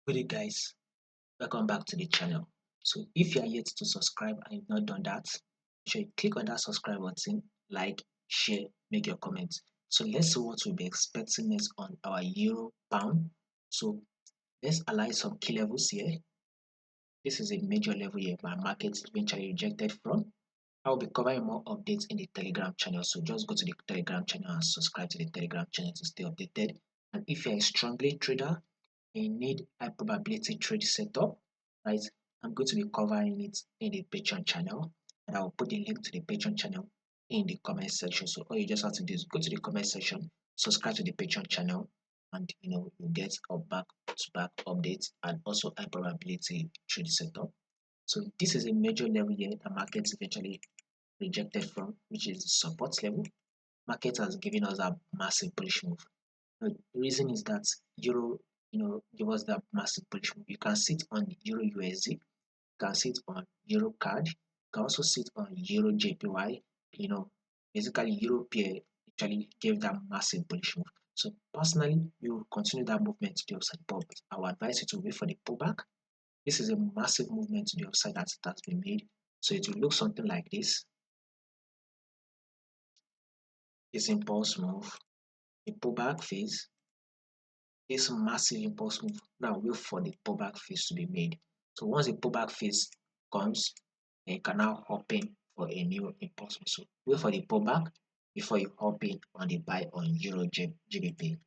Good day guys, welcome back to the channel. So if you are yet to subscribe and you've not done that, make sure you click on that subscribe button, like, share, make your comments. So let's see what we'll be expecting next on our euro pound. So let's align some key levels here. This is a major level here my market eventually rejected from. I'll be covering more updates in the Telegram channel. So just go to the Telegram channel and subscribe to the Telegram channel to stay updated. And if you're a strongly trader, you need high probability trade setup, right? I'm going to be covering it in the Patreon channel, and I'll put the link to the Patreon channel in the comment section. So all you just have to do is go to the comment section, subscribe to the Patreon channel, and you get a back-to-back updates and also high probability trade setup. So this is a major level here the markets eventually rejected from, which is the support level. Market has given us a massive bullish move. The reason is that euro, give us that massive bullish move. You can sit on euro USD, you can sit on euro card, you can also sit on euro JPY. Basically euro pair actually gave that massive bullish move. So personally, we will continue that movement to the upside, but I would advise you to wait for the pullback. This is a massive movement to the upside that's been made. So it will look something like this. This impulse move, the pullback phase, this massive impulse move. Now wait for the pullback phase to be made. So once the pullback phase comes, then you can now hop in for a new impulse move. So wait for the pullback before you hop in on the buy on Euro GBP.